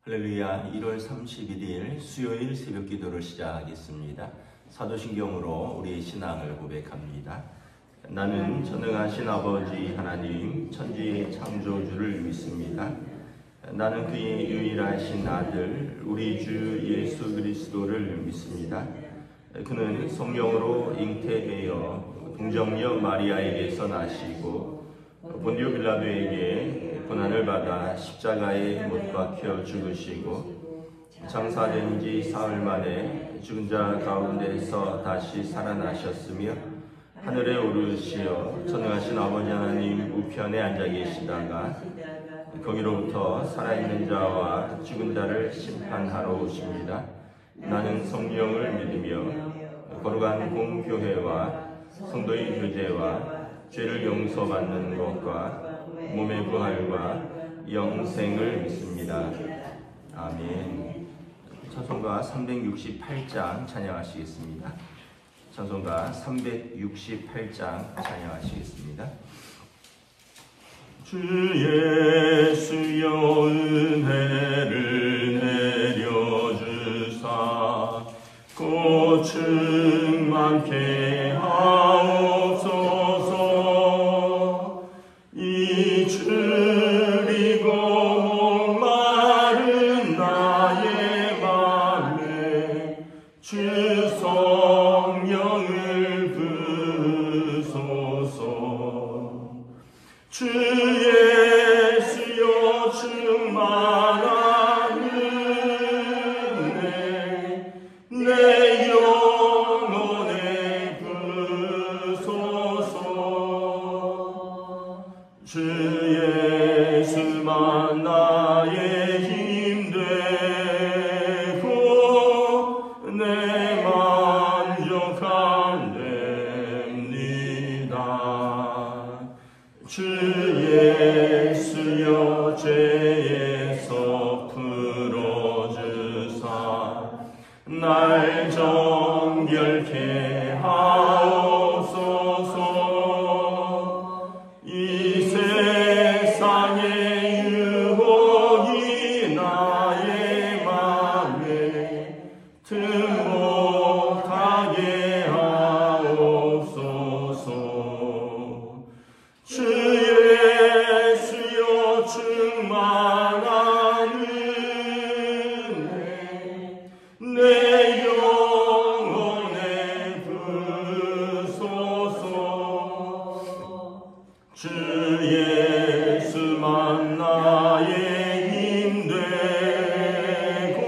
할렐루야. 1월 31일 수요일 새벽 기도를 시작하겠습니다. 사도신경으로 우리의 신앙을 고백합니다. 나는 전능하신 아버지 하나님 천지의 창조주를 믿습니다. 나는 그의 유일하신 아들 우리 주 예수 그리스도를 믿습니다. 그는 성령으로 잉태되어 동정녀 마리아에게서 나시고 본디오 빌라도에게 고난을 받아 십자가에 못 박혀 죽으시고 장사된 지 사흘 만에 죽은 자 가운데서 다시 살아나셨으며 하늘에 오르시어 전능하신 아버지 하나님 우편에 앉아 계시다가 거기로부터 살아있는 자와 죽은 자를 심판하러 오십니다. 나는 성령을 믿으며 거룩한 공교회와 성도의 교제와 죄를 용서받는 것과 몸의 부활과 영생을 믿습니다. 아멘. 찬송가 368장 찬양하시겠습니다. 찬송가 368장 찬양하시겠습니다. 주 예수여 은혜를 내려주사 곧 충만케 하옵소서. 이 줄이고 목마른 나의 맘에 주 성령을 부으소서. 주 예수여 충만한 은혜 내 영혼에 부으소서. 주 예수만 나의 힘 되고 내 만족함 됩니다. 주 예수여 죄에서 풀어주사 날 정결케 하옵소서. 이 세상의 유혹이 나의 맘에 틈못하게 하옵소서. 주 예수여 충만한 은혜 내 영혼에 부으소서. 주 예수만 나의 힘 되고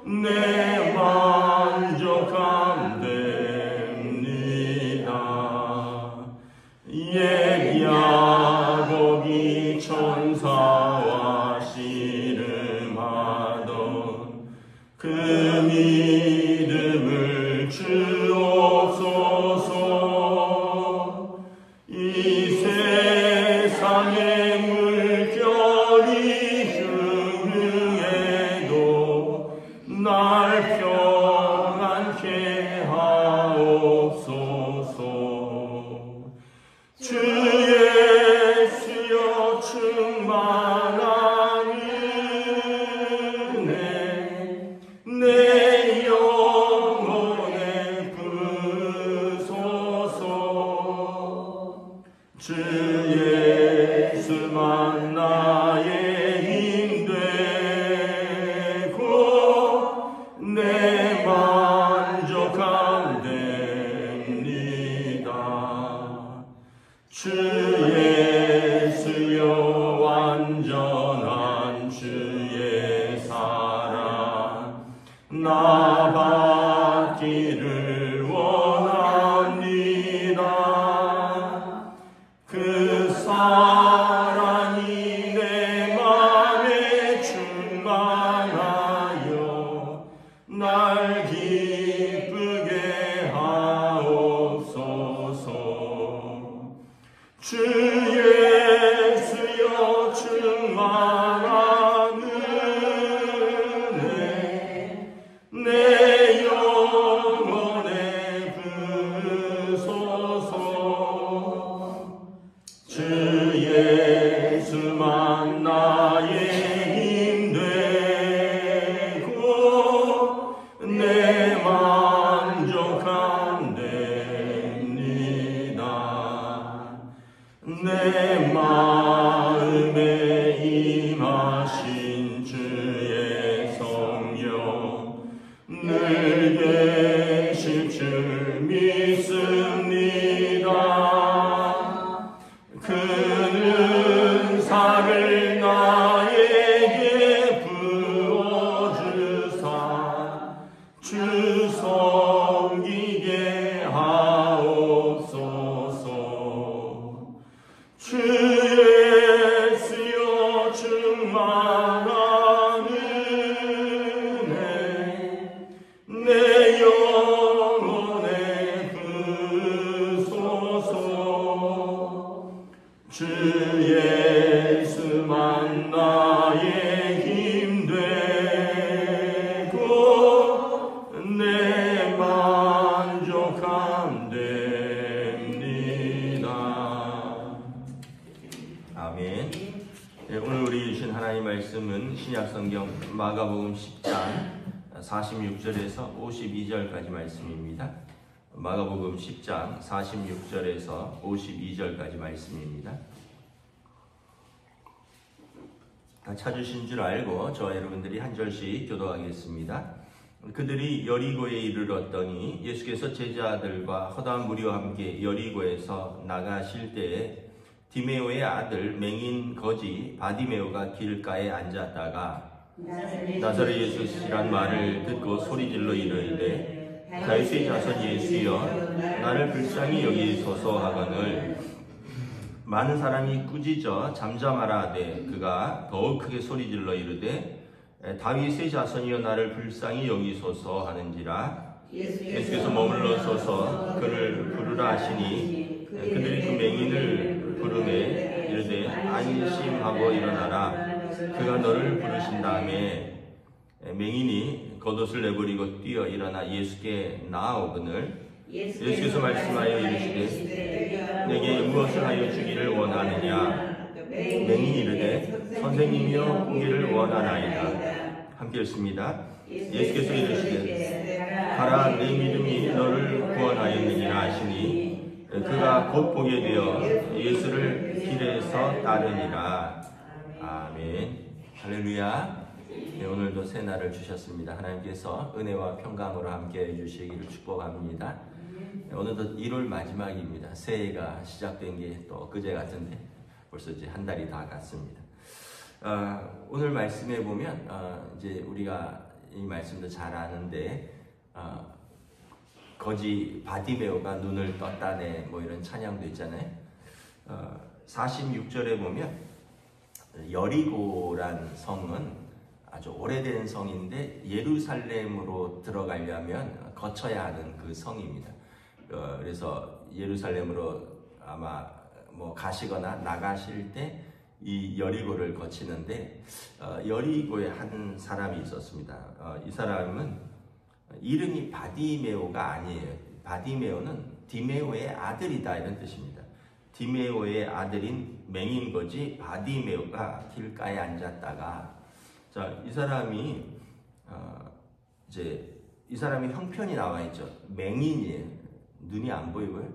내 만족함 됩니다. 옛 야곱이 천사와 씨름하던 그 믿음을 주옵소서. 이 세상의 물결이 흉흉해도 날 평안케 하옵소서. 주 예수여 충만한 은혜 내 영혼에 부으소서. 주 예수만 나의 힘 되고 내 만족함 됩니다. 주 예수여 완전한 주의 사랑 나 받기를 원합니다. 그 사랑이 내 맘에 충만하여 날 기쁘게 하옵소서. 주 예수여 충만한 은혜 내 영혼 임하신 주의 성령 늘 계실 줄 믿습니다. 그 은사를 나에게 부어주사 주 섬기게 하옵소서. 주의 쓰여 충만한 은혜 내 영혼에 흐소서. 주 예수만 나의 힘 되고 내 만족함 됩니다. 아멘. 네, 오늘 우리 주신 하나님의 말씀은 신약성경 마가복음 10장 46절에서 52절까지 말씀입니다. 마가복음 10장 46절에서 52절까지 말씀입니다. 다 찾으신 줄 알고 저와 여러분들이 한 절씩 교도하겠습니다. 그들이 여리고에 이르렀더니 예수께서 제자들과 허다한 무리와 함께 여리고에서 나가실 때에 디메오의 아들 맹인 거지 바디메오가 길가에 앉았다가 나사렛 예수시란 말을 듣고 소리질러 이르되 다윗의 자손 예수여 나를 불쌍히 여기소서 하거늘 많은 사람이 꾸짖어 잠잠하라 하되 그가 더욱 크게 소리질러 이르되 다윗의 자손이여 나를 불쌍히 여기소서 하는지라. 예수께서 머물러 서서 그를 부르라 하시니 그들이 그 맹인을 부르매 이르되 안심하고 일어나라 그가 너를 부르신 다음에 맹인이 겉옷을 내버리고 뛰어 일어나 예수께 나아오거늘 예수께서 말씀하여 이르시되 내게 무엇을 하여 주기를 원하느냐. 맹인이 이르되 선생님이여 보기를 원하나이다. 함께 읽습니다. 예수께서 이르시되 가라 내 믿음이 너를 구원하였느니라 하시니 그가 곧 보게 되어 예수를 길에서 따르니라. 아멘. 할렐루야. 네, 오늘도 새 날을 주셨습니다. 하나님께서 은혜와 평강으로 함께 해주시기를 축복합니다. 네, 오늘도 1월 마지막입니다. 새해가 시작된 게 또 그제 같은데 벌써 이제 한 달이 다 갔습니다. 오늘 말씀에 보면 이제 우리가 이 말씀도 잘 아는데 거지 바디메오가 눈을 떴다네 뭐 이런 찬양도 있잖아요. 46절에 보면 여리고란 성은 아주 오래된 성인데 예루살렘으로 들어가려면 거쳐야 하는 그 성입니다. 그래서 예루살렘으로 아마 뭐 가시거나 나가실 때 이 여리고를 거치는데 여리고에 한 사람이 있었습니다. 이 사람은 이름이 바디메오가 아니에요. 바디메오는 디메오의 아들이다 이런 뜻입니다. 디메오의 아들인 맹인거지 바디메오가 길가에 앉았다가 자, 이 사람이 이제 이 사람이 형편이 나와 있죠. 맹인이에요. 눈이 안 보이고요.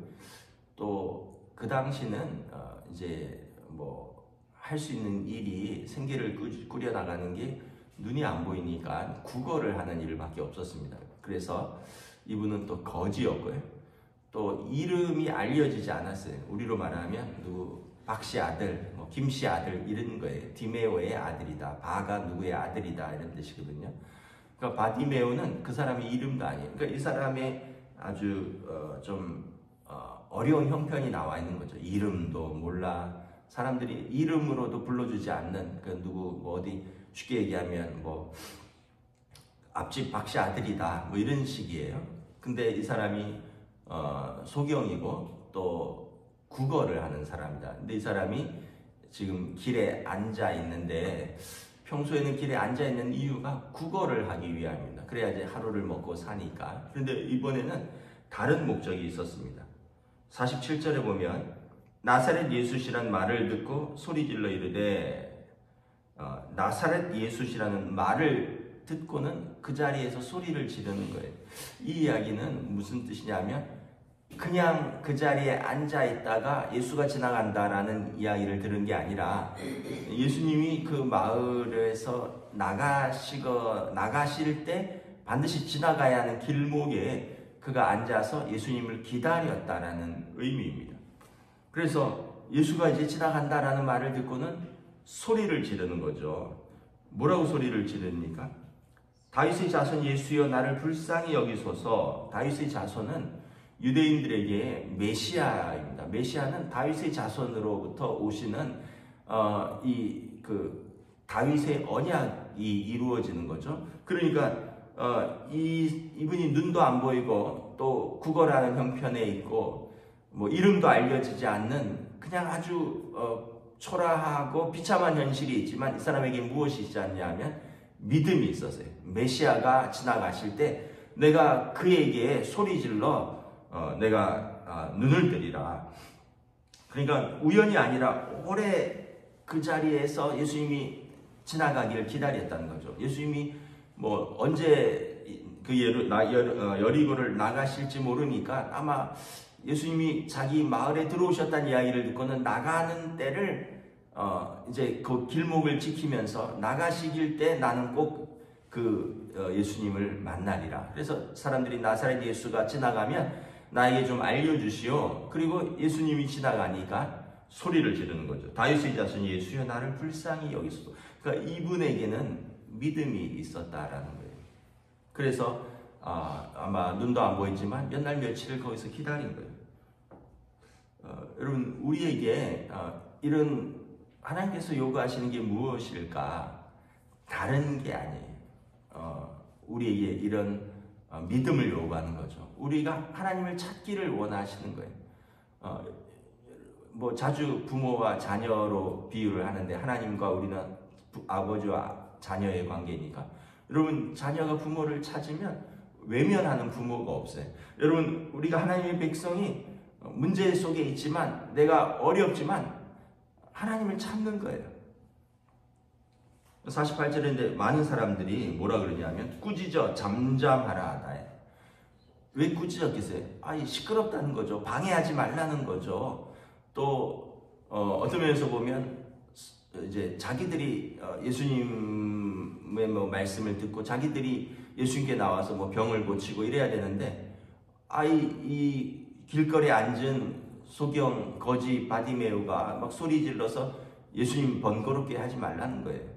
또 그 당시는 이제 뭐 할 수 있는 일이 생계를 꾸려 나가는 게 눈이 안 보이니까 국어를 하는 일밖에 없었습니다. 그래서 이분은 또 거지였고요. 또 이름이 알려지지 않았어요. 우리로 말하면 누구 박씨 아들, 뭐 김씨 아들 이런 거예요. 디메오의 아들이다. 바가 누구의 아들이다 이런 뜻이거든요. 그러니까 바디메오는 그 사람의 이름도 아니에요. 그러니까 이 사람의 아주 좀 어려운 형편이 나와 있는 거죠. 이름도 몰라. 사람들이 이름으로도 불러주지 않는 그 누구 뭐 어디 쉽게 얘기하면 뭐 앞집 박씨 아들이다 뭐 이런 식이에요. 근데 이 사람이 소경이고 또 국어를 하는 사람이다. 근데 이 사람이 지금 길에 앉아 있는데 평소에는 길에 앉아 있는 이유가 국어를 하기 위함입니다. 그래야지 하루를 먹고 사니까. 그런데 이번에는 다른 목적이 있었습니다. 47절에 보면 나사렛 예수시란 말을 듣고 소리질러 이르되 나사렛 예수시라는 말을 듣고는 그 자리에서 소리를 지르는 거예요. 이 이야기는 무슨 뜻이냐면 그냥 그 자리에 앉아 있다가 예수가 지나간다라는 이야기를 들은 게 아니라 예수님이 그 마을에서 나가실 때 반드시 지나가야 하는 길목에 그가 앉아서 예수님을 기다렸다라는 의미입니다. 그래서 예수가 이제 지나간다라는 말을 듣고는 소리를 지르는 거죠. 뭐라고 소리를 지릅니까? 다윗의 자손 예수여 나를 불쌍히 여기소서. 다윗의 자손은 유대인들에게 메시아입니다. 메시아는 다윗의 자손으로부터 오시는 다윗의 언약이 이루어지는 거죠. 그러니까 이분이 눈도 안 보이고 또 국어라는 형편에 있고 뭐 이름도 알려지지 않는 그냥 아주 초라하고 비참한 현실이 있지만 이 사람에게 무엇이 있지 않냐면 믿음이 있었어요. 메시아가 지나가실 때 내가 그에게 소리질러 내가 눈을 뜨리라. 그러니까 우연이 아니라 오래 그 자리에서 예수님이 지나가기를 기다렸다는 거죠. 예수님이 뭐 언제 그 여리고를 나가실지 모르니까 아마 예수님이 자기 마을에 들어오셨다는 이야기를 듣고는 나가는 때를 이제 그 길목을 지키면서 나가시길 때 나는 꼭 예수님을 만나리라. 그래서 사람들이 나사렛 예수가 지나가면 나에게 좀 알려주시오. 그리고 예수님이 지나가니까 소리를 지르는 거죠. 다윗의 자손 예수여 나를 불쌍히 여기소서. 그러니까 이분에게는 믿음이 있었다라는 거예요. 그래서 아마 눈도 안 보이지만 몇 날 며칠을 거기서 기다린 거예요. 여러분 우리에게 이런 하나님께서 요구하시는 게 무엇일까? 다른 게 아니에요. 우리에게 이런 믿음을 요구하는 거죠. 우리가 하나님을 찾기를 원하시는 거예요. 뭐 자주 부모와 자녀로 비유를 하는데 하나님과 우리는 아버지와 자녀의 관계니까 여러분 자녀가 부모를 찾으면 외면하는 부모가 없어요. 여러분 우리가 하나님의 백성이 문제 속에 있지만 내가 어렵지만 하나님을 찾는 거예요. 48절인데 많은 사람들이 뭐라 그러냐면 꾸짖어 잠잠하라 하다에 왜 꾸짖었겠어요? 시끄럽다는 거죠. 방해하지 말라는 거죠. 또 어떤 면에서 보면 이제 자기들이 예수님의 뭐 말씀을 듣고 자기들이 예수님께 나와서 뭐 병을 고치고 이래야 되는데 이 길거리에 앉은 소경 거지 바디메오가 막 소리 질러서 예수님 번거롭게 하지 말라는 거예요.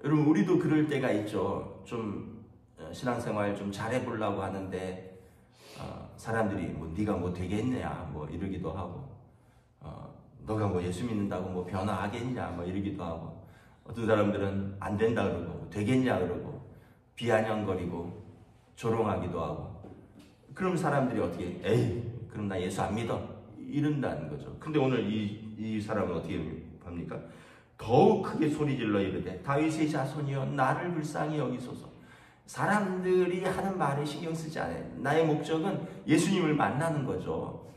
여러분 우리도 그럴 때가 있죠. 좀 신앙생활 좀 잘해보려고 하는데 사람들이 뭐 네가 뭐 되겠냐 뭐 이러기도 하고 너가 뭐 예수 믿는다고 뭐 변화하겠냐 뭐 이러기도 하고 어떤 사람들은 안 된다 그러고 되겠냐 그러고 비아냥거리고 조롱하기도 하고 그럼 사람들이 어떻게 에이 그럼 나 예수 안 믿어 이런다는 거죠. 근데 오늘 이 사람은 어떻게 합니까? 더욱 크게 소리질러 이르되 다윗의 자손이여 나를 불쌍히 여기소서. 사람들이 하는 말에 신경 쓰지 않아요. 나의 목적은 예수님을 만나는 거죠.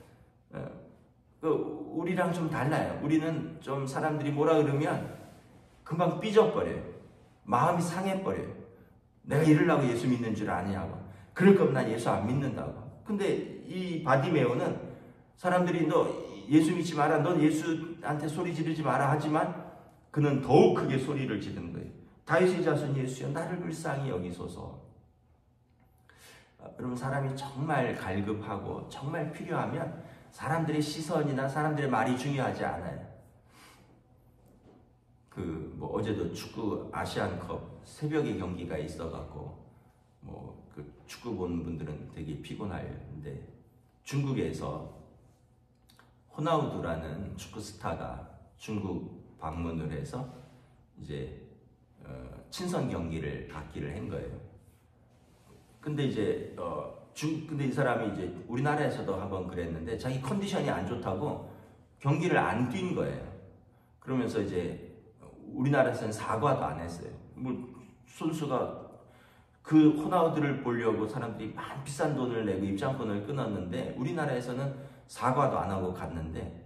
우리랑 좀 달라요. 우리는 좀 사람들이 뭐라 그러면 금방 삐져버려요. 마음이 상해버려요. 내가 이러려고 예수 믿는 줄 아냐고. 그럴 거면 난 예수 안 믿는다고. 근데 이 바디메오는 사람들이 너 예수 믿지 마라, 넌 예수한테 소리 지르지 마라 하지만 그는 더욱 크게 소리를 지르는 거예요. 다윗의 자손 예수여 나를 불쌍히 여기소서. 여러분 사람이 정말 갈급하고 정말 필요하면 사람들의 시선이나 사람들의 말이 중요하지 않아요. 뭐 어제도 축구 아시안컵 새벽에 경기가 있어갖고 그 축구 보는 분들은 되게 피곤한데 중국에서 호나우두라는 축구 스타가 중국 방문을 해서 이제 친선 경기를 갖기를 한 거예요. 근데 이제 근데 이 사람이 이제 우리나라에서도 한번 그랬는데 자기 컨디션이 안 좋다고 경기를 안 뛴 거예요. 그러면서 이제 우리나라에서는 사과도 안 했어요. 뭐 선수가 그 호나우두를 보려고 사람들이 막 비싼 돈을 내고 입장권을 끊었는데 우리나라에서는 사과도 안 하고 갔는데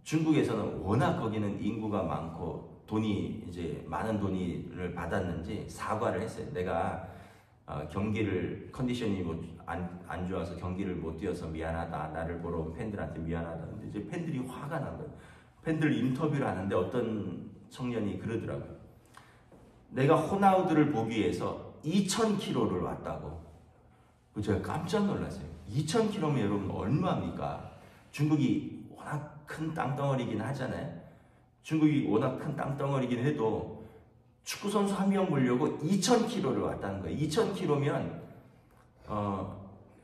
중국에서는 워낙 거기는 인구가 많고 돈이 이제 많은 돈을 받았는지 사과를 했어요. 내가 경기를 컨디션이 안 좋아서 경기를 못 뛰어서 미안하다. 나를 보러 온 팬들한테 미안하다. 근데 이제 팬들이 화가 난 거예요. 팬들 인터뷰를 하는데 어떤 청년이 그러더라고요. 내가 호나우두를 보기 위해서 2,000km를 왔다고. 제가 깜짝 놀랐어요. 2,000km면 여러분 얼마입니까? 중국이 워낙 큰 땅덩어리긴 하잖아요. 중국이 워낙 큰 땅덩어리긴 해도 축구선수 한 명 보려고 2,000km를 왔다는 거예요. 2,000km면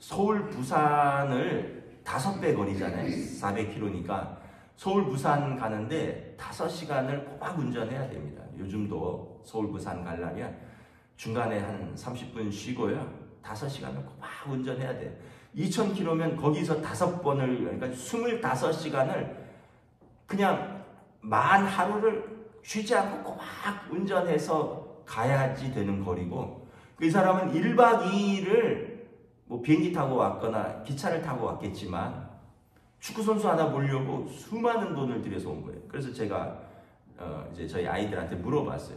서울 부산을 5배 거리잖아요. 400km니까 서울 부산 가는데 5시간을 꼬박 운전해야 됩니다. 요즘도 서울 부산 가려면 중간에 한 30분 쉬고요. 5시간을 꼬박 운전해야 돼요. 2,000km면 거기서 5번을, 그러니까 25시간을 그냥 만 하루를 쉬지 않고 꼬박 운전해서 가야지 되는 거리고, 이 사람은 1박 2일을 뭐 비행기 타고 왔거나 기차를 타고 왔겠지만 축구선수 하나 보려고 수많은 돈을 들여서 온 거예요. 그래서 제가 이제 저희 아이들한테 물어봤어요.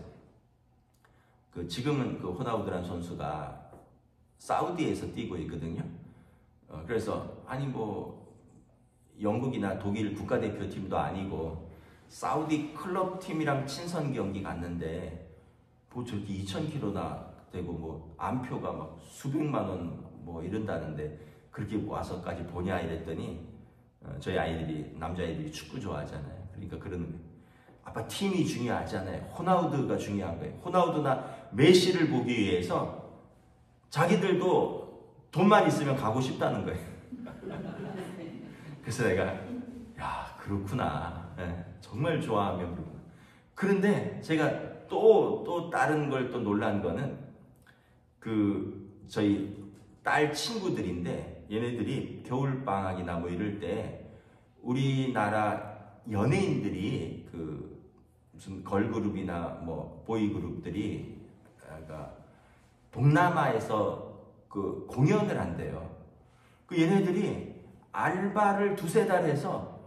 지금은 그 호나우두라는 선수가 사우디에서 뛰고 있거든요. 그래서 아니 뭐 영국이나 독일 국가대표팀도 아니고 사우디 클럽팀이랑 친선 경기 갔는데 뭐 저렇게 2,000km나 되고 뭐 안표가 막 수백만 원 뭐 이런다는데 그렇게 와서까지 보냐 이랬더니 저희 아이들이, 남자아이들이 축구 좋아하잖아요. 그러니까 그러는 거예요. 아빠 팀이 중요하잖아요. 호나우두가 중요한 거예요. 호나우두나 메시를 보기 위해서 자기들도 돈만 있으면 가고 싶다는 거예요. 그래서 내가 야 그렇구나. 네, 정말 좋아하면 그렇구나. 그런데 제가 또 다른 걸 또 놀란 거는 저희 딸 친구들인데 얘네들이 겨울방학이나 뭐 이럴 때 우리나라 연예인들이 무슨 걸그룹이나 뭐 보이그룹들이 동남아에서 공연을 한대요. 얘네들이 알바를 2-3달 해서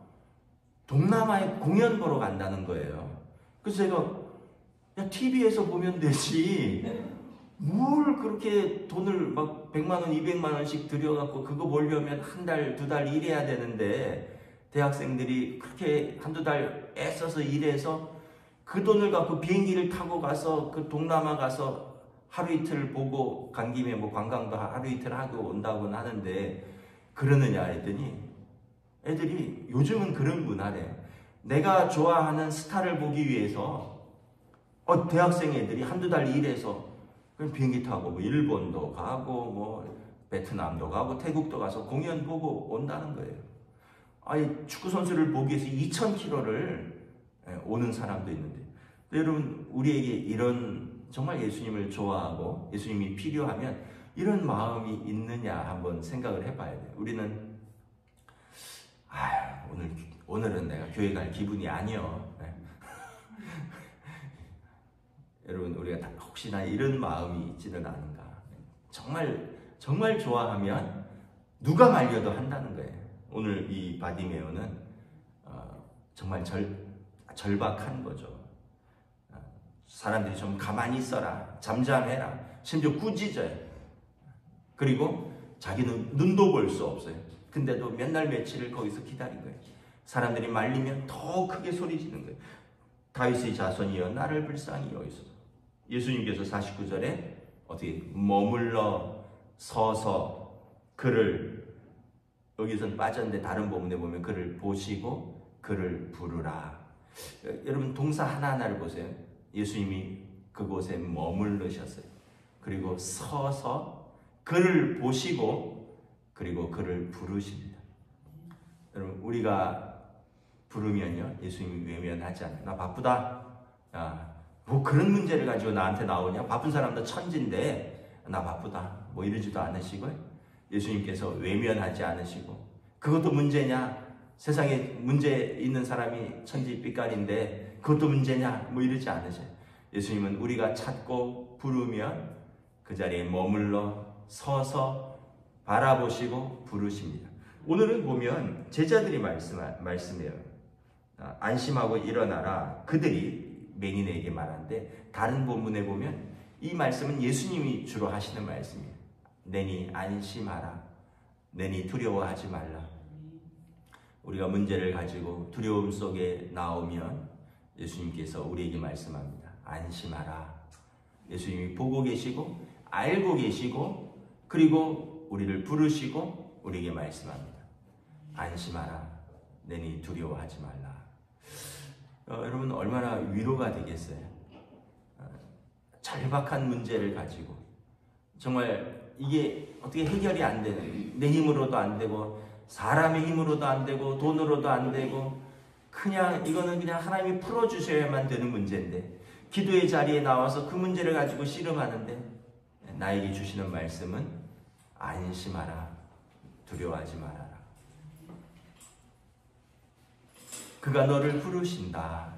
동남아에 공연 보러 간다는 거예요. 그래서 제가 야 TV에서 보면 되지 뭘 그렇게 돈을 막 100만 원, 200만 원씩 들여갖고 그거 보려면 1달, 2달 일해야 되는데 대학생들이 그렇게 1-2달 애써서 일해서 그 돈을 갖고 비행기를 타고 가서 동남아 가서 하루 이틀 보고 간 김에 뭐 관광도 하루 이틀 하고 온다고는 하는데 그러느냐 했더니 애들이 요즘은 그런 문화래요. 내가 좋아하는 스타를 보기 위해서 대학생 애들이 1-2달 일해서 그럼 비행기 타고 뭐 일본도 가고 뭐 베트남도 가고 태국도 가서 공연 보고 온다는 거예요. 아니 축구 선수를 보기 위해서 2,000km를 오는 사람도 있는데 여러분 우리에게 이런 정말 예수님을 좋아하고 예수님이 필요하면 이런 마음이 있느냐 한번 생각을 해봐야 돼요. 우리는 오늘은 내가 교회 갈 기분이 아니여. 여러분 우리가 혹시나 이런 마음이 있지는 않은가. 정말 좋아하면 누가 말려도 한다는 거예요. 오늘 이 바디메오는 정말 절박한 거죠. 사람들이 좀 가만히 있어라, 잠잠해라, 심지어 꾸짖어요. 그리고 자기는 눈도 볼 수 없어요. 근데도 몇 날 며칠을 거기서 기다린 거예요. 사람들이 말리면 더 크게 소리 지는 거예요. 다윗의 자손이여 나를 불쌍히 여기소서. 예수님께서 49절에 어떻게 머물러 서서 그를, 여기서는 빠졌는데 다른 본문에 보면 그를 보시고 그를 부르라. 여러분 동사 하나하나를 보세요. 예수님이 그곳에 머물르셨어요. 그리고 서서 그를 보시고 그리고 그를 부르십니다. 여러분 우리가 부르면요 예수님이 외면하지 않아요. 나 바쁘다. 뭐 그런 문제를 가지고 나한테 나오냐? 바쁜 사람도 천진데 나 바쁘다. 뭐 이러지도 않으시고요. 예수님께서 외면하지 않으시고 그것도 문제냐? 세상에 문제 있는 사람이 천지빛깔인데 그것도 문제냐? 뭐 이러지 않으셔요. 예수님은 우리가 찾고 부르면 그 자리에 머물러 서서 바라보시고 부르십니다. 오늘은 보면 제자들이 말씀해요. 안심하고 일어나라. 그들이 맹인에게 말하는데 다른 본문에 보면 이 말씀은 예수님이 주로 하시는 말씀이에요. 내니 안심하라. 내니 두려워하지 말라. 우리가 문제를 가지고 두려움 속에 나오면 예수님께서 우리에게 말씀합니다. 안심하라. 예수님이 보고 계시고 알고 계시고 그리고 우리를 부르시고 우리에게 말씀합니다. 안심하라. 내니 두려워하지 말라. 여러분 얼마나 위로가 되겠어요. 절박한 문제를 가지고 정말 이게 어떻게 해결이 안 되는, 내 힘으로도 안 되고 사람의 힘으로도 안 되고 돈으로도 안 되고 그냥 이거는 그냥 하나님이 풀어주셔야만 되는 문제인데 기도의 자리에 나와서 그 문제를 가지고 씨름하는데 나에게 주시는 말씀은 안심하라. 두려워하지 말아라. 그가 너를 부르신다.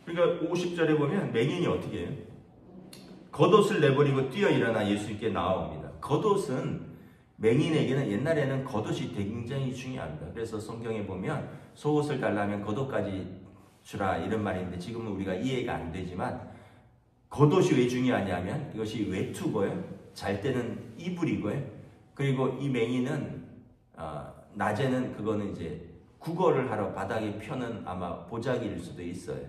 그러니까 50절에 보면 맹인이 어떻게 해요? 겉옷을 내버리고 뛰어 일어나 예수님께 나옵니다. 겉옷은 맹인에게는 옛날에는 겉옷이 굉장히 중요합니다. 그래서 성경에 보면 속옷을 달라면 겉옷까지 주라 이런 말인데 지금은 우리가 이해가 안 되지만 겉옷이 왜 중요하냐면 이것이 외투고요. 잘 때는 이불이고요. 그리고 이 맹인은 낮에는 그거는 이제 구걸을 하러 바닥에 펴는 아마 보자기일 수도 있어요.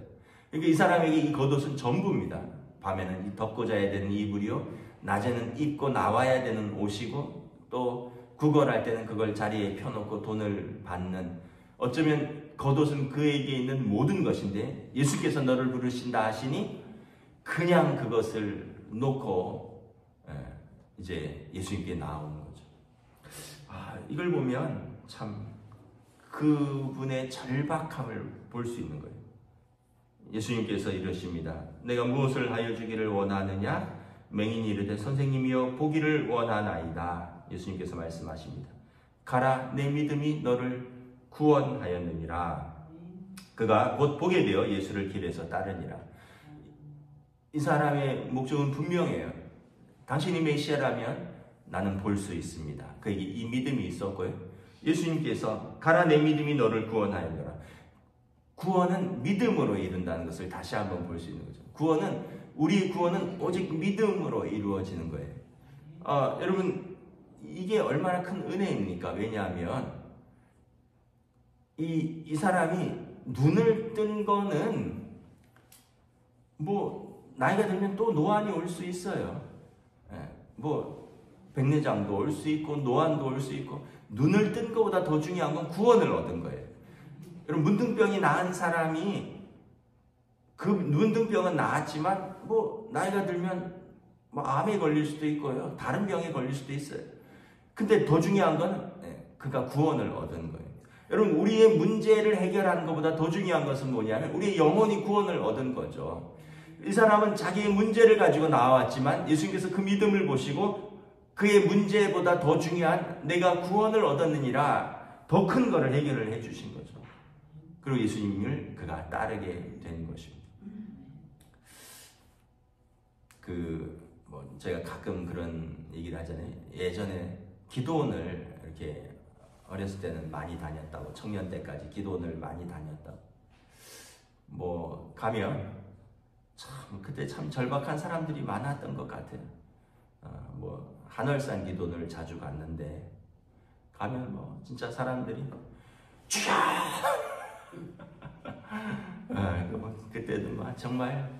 그러니까 이 사람에게 이 겉옷은 전부입니다. 밤에는 덮고 자야 되는 이불이요. 낮에는 입고 나와야 되는 옷이고 또 구걸할 때는 그걸 자리에 펴놓고 돈을 받는 어쩌면 겉옷은 그에게 있는 모든 것인데 예수께서 너를 부르신다 하시니 그냥 그것을 놓고 이제 예수님께 나오는 거죠. 이걸 보면 참 그분의 절박함을 볼 수 있는 거예요. 예수님께서 이러십니다. 내가 무엇을 하여 주기를 원하느냐? 맹인이 이르되 선생님이여 보기를 원하나이다. 예수님께서 말씀하십니다. 가라 내 믿음이 너를 구원하였느니라. 그가 곧 보게 되어 예수를 길에서 따르니라. 이 사람의 목적은 분명해요. 당신이 메시아라면 나는 볼 수 있습니다. 그에게 이 믿음이 있었고요. 예수님께서 가라 내 믿음이 너를 구원하였느니라. 구원은 믿음으로 이룬다는 것을 다시 한번 볼 수 있는 거죠. 우리의 구원은 오직 믿음으로 이루어지는 거예요. 여러분 이게 얼마나 큰 은혜입니까? 왜냐하면 이 사람이 눈을 뜬 거는 뭐 나이가 들면 또 노안이 올 수 있어요. 뭐 백내장도 올 수 있고 노안도 올 수 있고 눈을 뜬 것보다 더 중요한 건 구원을 얻은 거예요. 여러분 문둥병이 나은 사람이 그 문둥병은 나았지만 뭐 나이가 들면 뭐 암에 걸릴 수도 있고요. 다른 병에 걸릴 수도 있어요. 근데 더 중요한 건 그가 구원을 얻은 거예요. 여러분 우리의 문제를 해결하는 것보다 더 중요한 것은 뭐냐면 우리의 영혼이 구원을 얻은 거죠. 이 사람은 자기의 문제를 가지고 나왔지만 예수님께서 그 믿음을 보시고 그의 문제보다 더 중요한 내가 구원을 얻었느니라 더 큰 거를 해결을 해 주신 거죠. 그리고 예수님을 그가 따르게 된 것입니다. 제가 가끔 그런 얘기를 하잖아요. 예전에 기도원을 이렇게 어렸을 때는 많이 다녔다고, 청년 때까지 기도원을 많이 다녔다고. 뭐 가면 참 그때 참 절박한 사람들이 많았던 것 같아요. 뭐 한월산 기도원을 자주 갔는데 가면 뭐 진짜 사람들이 주여 그때도 막 정말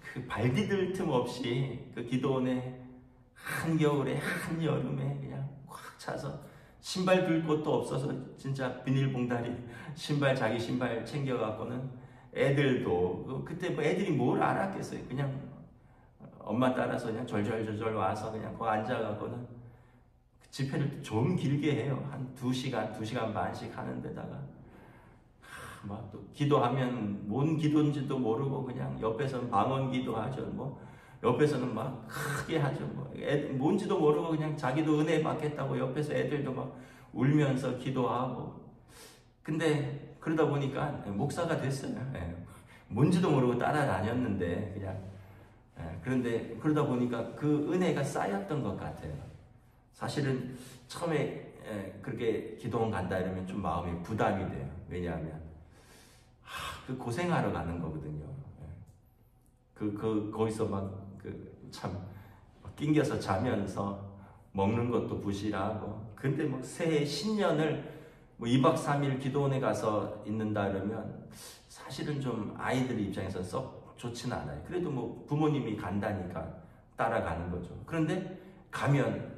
그 발디딜 틈 없이 그 기도원에 한겨울에 한여름에 그냥 꽉 차서 신발 둘 곳도 없어서 진짜 비닐봉다리 자기 신발 챙겨갖고는 애들도 그때 뭐 애들이 뭘 알았겠어요. 그냥 엄마 따라서 그냥 절절절절 와서 그냥 거기 앉아갖고는 집회를 좀 길게 해요. 한 2시간 반씩 하는 데다가 막 또 기도하면 뭔 기도인지도 모르고 그냥 옆에서는 방언 기도하죠. 뭐 옆에서는 막 크게 하죠. 뭐 뭔지도 모르고 그냥 자기도 은혜 받겠다고 옆에서 애들도 막 울면서 기도하고. 근데 그러다 보니까 목사가 됐어요. 뭔지도 모르고 따라다녔는데 그냥 그런데 그러다 보니까 그 은혜가 쌓였던 것 같아요. 사실은 처음에 그렇게 기도원 간다 이러면 좀 마음이 부담이 돼요. 왜냐하면 그 고생하러 가는 거거든요. 거기서 막 참 낑겨서 자면서 먹는 것도 부실하고, 근데 뭐 새해 신년을 뭐 2박 3일 기도원에 가서 있는다 그러면 사실은 좀 아이들 입장에서 썩 좋지는 않아요. 그래도 뭐 부모님이 간다니까 따라가는 거죠. 그런데 가면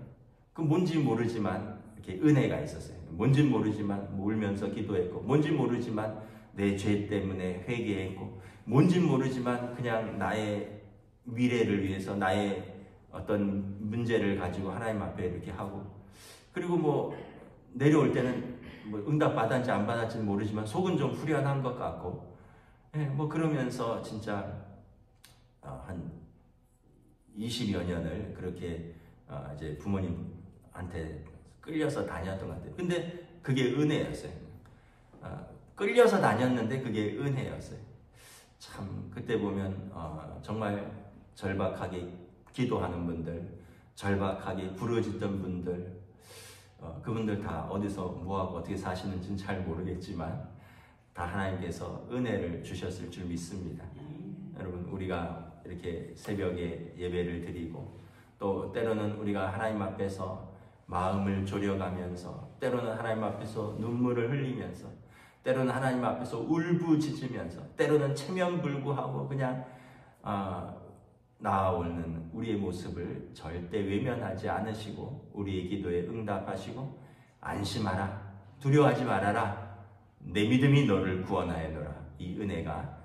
그 뭔지 모르지만 이렇게 은혜가 있었어요. 뭔지 모르지만 울면서 기도했고, 뭔지 모르지만 내 죄 때문에 회개했고, 뭔지 모르지만 그냥 나의 미래를 위해서 나의 어떤 문제를 가지고 하나님 앞에 이렇게 하고, 그리고 뭐 내려올 때는 뭐 응답 받았는지 안 받았는지 모르지만 속은 좀 후련한 것 같고, 뭐 그러면서 진짜 한 20여 년을 그렇게 이제 부모님한테 끌려서 다녔던 것 같아요. 근데 그게 은혜였어요. 끌려서 다녔는데 그게 은혜였어요. 참 그때 보면 정말 절박하게 기도하는 분들, 절박하게 부르짖던 분들, 그분들 다 어디서 뭐하고 어떻게 사시는지는 잘 모르겠지만 다 하나님께서 은혜를 주셨을 줄 믿습니다. 여러분, 우리가 이렇게 새벽에 예배를 드리고, 또 때로는 우리가 하나님 앞에서 마음을 졸여가면서, 때로는 하나님 앞에서 눈물을 흘리면서, 때로는 하나님 앞에서 울부짖으면서, 때로는 체면불구하고 그냥 나아오는 우리의 모습을 절대 외면하지 않으시고 우리의 기도에 응답하시고, 안심하라, 두려워하지 말아라, 내 믿음이 너를 구원하였노라, 이 은혜가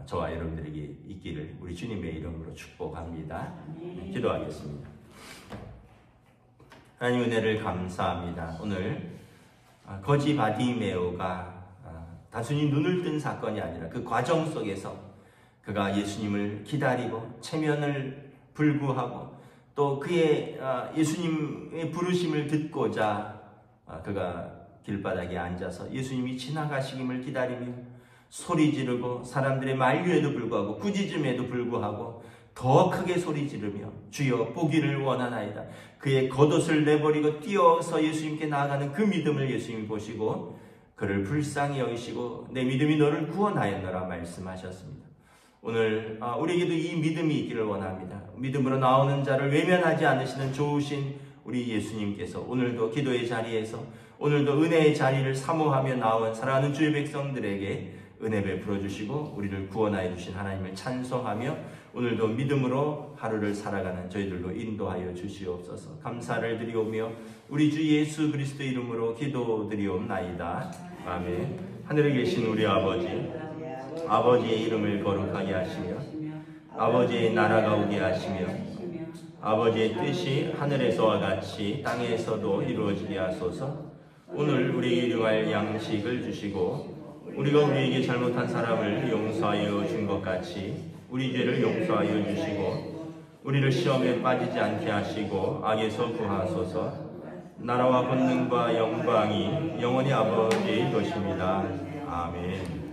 저와 여러분들에게 있기를 우리 주님의 이름으로 축복합니다. 기도하겠습니다. 하나님, 은혜를 감사합니다. 오늘 거지 바디메오가 단순히 눈을 뜬 사건이 아니라 그 과정 속에서 그가 예수님을 기다리고 체면을 불구하고, 또 그의 예수님의 부르심을 듣고자 그가 길바닥에 앉아서 예수님이 지나가시김을 기다리며 소리 지르고, 사람들의 만류에도 불구하고 꾸짖음에도 불구하고 더 크게 소리 지르며 주여 보기를 원하나이다. 그의 겉옷을 내버리고 뛰어서 예수님께 나아가는 그 믿음을 예수님이 보시고 그를 불쌍히 여기시고 내 믿음이 너를 구원하였노라 말씀하셨습니다. 오늘 우리에게도 이 믿음이 있기를 원합니다. 믿음으로 나오는 자를 외면하지 않으시는 좋으신 우리 예수님께서 오늘도 기도의 자리에서, 오늘도 은혜의 자리를 사모하며 나온 사랑하는 주의 백성들에게 은혜 베풀어 주시고 우리를 구원하여 주신 하나님을 찬송하며 오늘도 믿음으로 하루를 살아가는 저희들로 인도하여 주시옵소서. 감사를 드리오며 우리 주 예수 그리스도 이름으로 기도드리옵나이다. 아멘. 하늘에 계신 우리 아버지의 이름을 거룩하게 하시며 아버지의 나라가 오게 하시며 아버지의 뜻이 하늘에서와 같이 땅에서도 이루어지게 하소서. 오늘 우리에게 일용할 양식을 주시고 우리가 우리에게 잘못한 사람을 용서하여 준 것 같이 우리 죄를 용서하여 주시고 우리를 시험에 빠지지 않게 하시고 악에서 구하소서. 나라와 권능과 영광이 영원히 아버지의 것입니다. 아멘.